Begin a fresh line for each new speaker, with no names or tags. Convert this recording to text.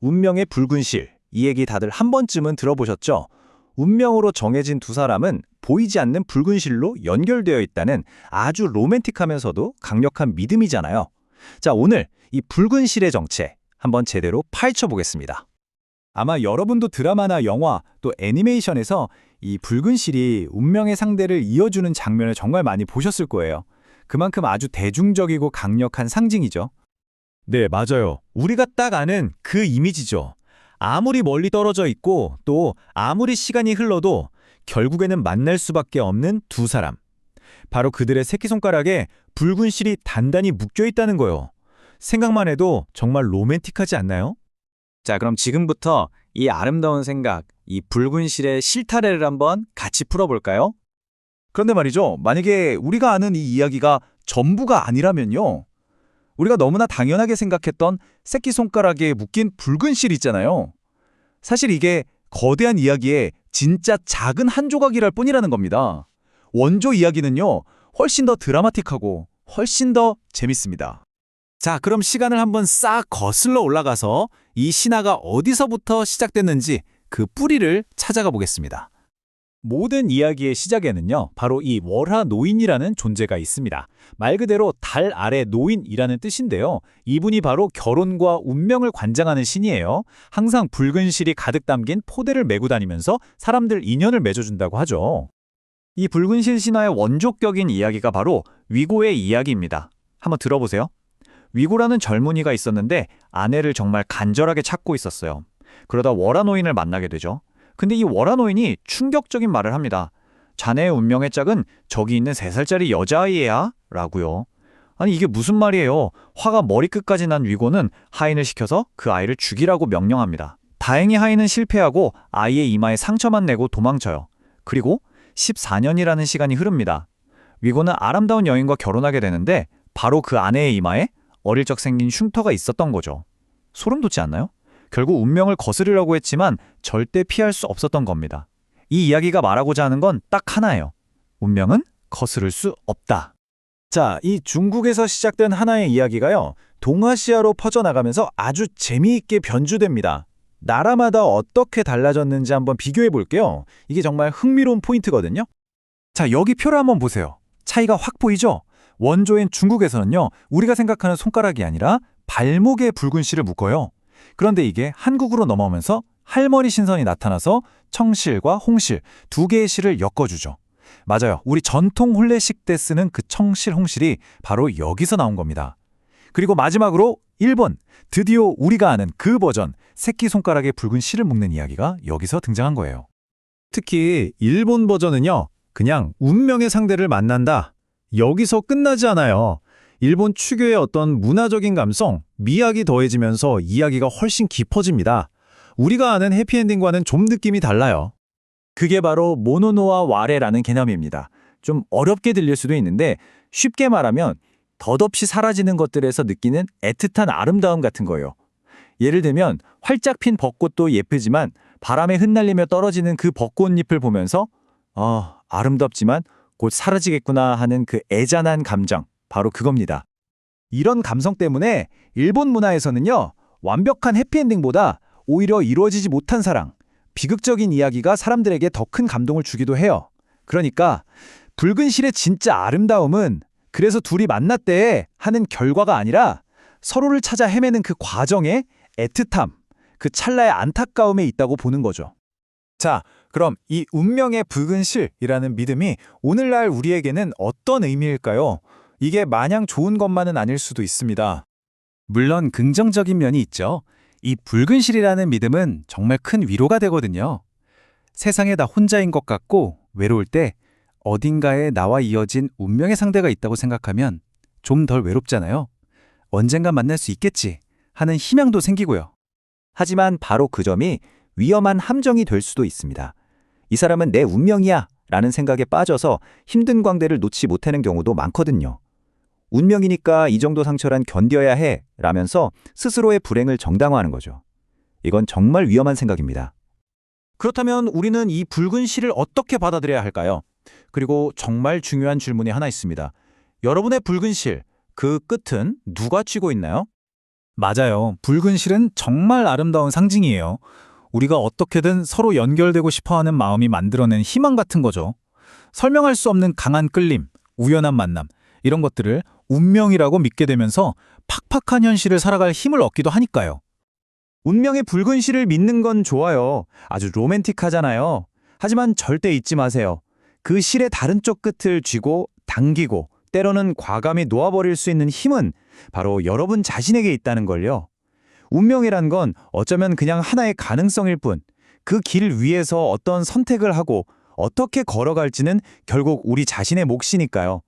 운명의 붉은 실, 이 얘기 다들 한 번쯤은 들어보셨죠? 운명으로 정해진 두 사람은 보이지 않는 붉은 실로 연결되어 있다는 아주 로맨틱하면서도 강력한 믿음이잖아요. 자, 오늘 이 붉은 실의 정체 한번 제대로 파헤쳐 보겠습니다. 아마 여러분도 드라마나 영화 또 애니메이션에서 이 붉은 실이 운명의 상대를 이어주는 장면을 정말 많이 보셨을 거예요. 그만큼 아주 대중적이고 강력한 상징이죠. 네, 맞아요. 우리가 딱 아는 그 이미지죠. 아무리 멀리 떨어져 있고 또 아무리 시간이 흘러도 결국에는 만날 수밖에 없는 두 사람. 바로 그들의 새끼손가락에 붉은 실이 단단히 묶여 있다는 거예요. 생각만 해도 정말 로맨틱하지 않나요? 자, 그럼 지금부터 이 아름다운 생각, 이 붉은 실의 실타래를 한번 같이 풀어볼까요? 그런데 말이죠. 만약에 우리가 아는 이 이야기가 전부가 아니라면요. 우리가 너무나 당연하게 생각했던 새끼손가락에 묶인 붉은 실 있잖아요. 사실 이게 거대한 이야기의 진짜 작은 한 조각이랄 뿐이라는 겁니다. 원조 이야기는요, 훨씬 더 드라마틱하고 훨씬 더 재밌습니다. 자, 그럼 시간을 한번 싹 거슬러 올라가서 이 신화가 어디서부터 시작됐는지 그 뿌리를 찾아가 보겠습니다. 모든 이야기의 시작에는요, 바로 이 월화 노인이라는 존재가 있습니다. 말 그대로 달 아래 노인이라는 뜻인데요. 이분이 바로 결혼과 운명을 관장하는 신이에요. 항상 붉은 실이 가득 담긴 포대를 메고 다니면서 사람들 인연을 맺어준다고 하죠. 이 붉은 실 신화의 원조격인 이야기가 바로 위고의 이야기입니다. 한번 들어보세요. 위고라는 젊은이가 있었는데 아내를 정말 간절하게 찾고 있었어요. 그러다 월화 노인을 만나게 되죠. 근데 이 월화 노인이 충격적인 말을 합니다. 자네의 운명의 짝은 저기 있는 3살짜리 여자아이야? 라고요. 아니 이게 무슨 말이에요? 화가 머리끝까지 난 위고는 하인을 시켜서 그 아이를 죽이라고 명령합니다. 다행히 하인은 실패하고 아이의 이마에 상처만 내고 도망쳐요. 그리고 14년이라는 시간이 흐릅니다. 위고는 아름다운 여인과 결혼하게 되는데 바로 그 아내의 이마에 어릴 적 생긴 흉터가 있었던 거죠. 소름 돋지 않나요? 결국 운명을 거스르려고 했지만 절대 피할 수 없었던 겁니다. 이 이야기가 말하고자 하는 건 딱 하나예요. 운명은 거스를 수 없다. 자, 이 중국에서 시작된 하나의 이야기가요, 동아시아로 퍼져나가면서 아주 재미있게 변주됩니다. 나라마다 어떻게 달라졌는지 한번 비교해 볼게요. 이게 정말 흥미로운 포인트거든요. 자, 여기 표를 한번 보세요. 차이가 확 보이죠? 원조인 중국에서는요, 우리가 생각하는 손가락이 아니라 발목에 붉은 실을 묶어요. 그런데 이게 한국으로 넘어오면서 할머니 신선이 나타나서 청실과 홍실 두 개의 실을 엮어주죠. 맞아요. 우리 전통 혼례식 때 쓰는 그 청실, 홍실이 바로 여기서 나온 겁니다. 그리고 마지막으로 일본, 드디어 우리가 아는 그 버전, 새끼손가락에 붉은 실을 묶는 이야기가 여기서 등장한 거예요. 특히 일본 버전은요, 그냥 운명의 상대를 만난다. 여기서 끝나지 않아요. 일본 추교의 어떤 문화적인 감성, 미학이 더해지면서 이야기가 훨씬 깊어집니다. 우리가 아는 해피엔딩과는 좀 느낌이 달라요. 그게 바로 모노노와 와레라는 개념입니다. 좀 어렵게 들릴 수도 있는데 쉽게 말하면 덧없이 사라지는 것들에서 느끼는 애틋한 아름다움 같은 거예요. 예를 들면 활짝 핀 벚꽃도 예쁘지만 바람에 흩날리며 떨어지는 그 벚꽃잎을 보면서 아름답지만 곧 사라지겠구나 하는 그 애잔한 감정, 바로 그겁니다. 이런 감성 때문에 일본 문화에서는요, 완벽한 해피엔딩보다 오히려 이루어지지 못한 사랑, 비극적인 이야기가 사람들에게 더 큰 감동을 주기도 해요. 그러니까 붉은 실의 진짜 아름다움은 그래서 둘이 만났대 하는 결과가 아니라 서로를 찾아 헤매는 그 과정의 애틋함, 그 찰나의 안타까움에 있다고 보는 거죠. 자, 그럼 이 운명의 붉은 실이라는 믿음이 오늘날 우리에게는 어떤 의미일까요? 이게 마냥 좋은 것만은 아닐 수도 있습니다. 물론 긍정적인 면이 있죠. 이 붉은 실이라는 믿음은 정말 큰 위로가 되거든요. 세상에 나 혼자인 것 같고 외로울 때 어딘가에 나와 이어진 운명의 상대가 있다고 생각하면 좀 덜 외롭잖아요. 언젠가 만날 수 있겠지 하는 희망도 생기고요. 하지만 바로 그 점이 위험한 함정이 될 수도 있습니다. 이 사람은 내 운명이야 라는 생각에 빠져서 힘든 광대를 놓지 못하는 경우도 많거든요. 운명이니까 이 정도 상처란 견뎌야 해 라면서 스스로의 불행을 정당화하는 거죠. 이건 정말 위험한 생각입니다. 그렇다면 우리는 이 붉은 실을 어떻게 받아들여야 할까요? 그리고 정말 중요한 질문이 하나 있습니다. 여러분의 붉은 실, 그 끝은 누가 쥐고 있나요?
맞아요. 붉은 실은 정말 아름다운 상징이에요. 우리가 어떻게든 서로 연결되고 싶어하는 마음이 만들어낸 희망 같은 거죠. 설명할 수 없는 강한 끌림, 우연한 만남, 이런 것들을 운명이라고 믿게 되면서 팍팍한 현실을 살아갈 힘을 얻기도 하니까요.
운명의 붉은 실을 믿는 건 좋아요. 아주 로맨틱하잖아요. 하지만 절대 잊지 마세요. 그 실의 다른 쪽 끝을 쥐고 당기고 때로는 과감히 놓아버릴 수 있는 힘은 바로 여러분 자신에게 있다는 걸요. 운명이란 건 어쩌면 그냥 하나의 가능성일 뿐, 그 길 위에서 어떤 선택을 하고 어떻게 걸어갈지는 결국 우리 자신의 몫이니까요.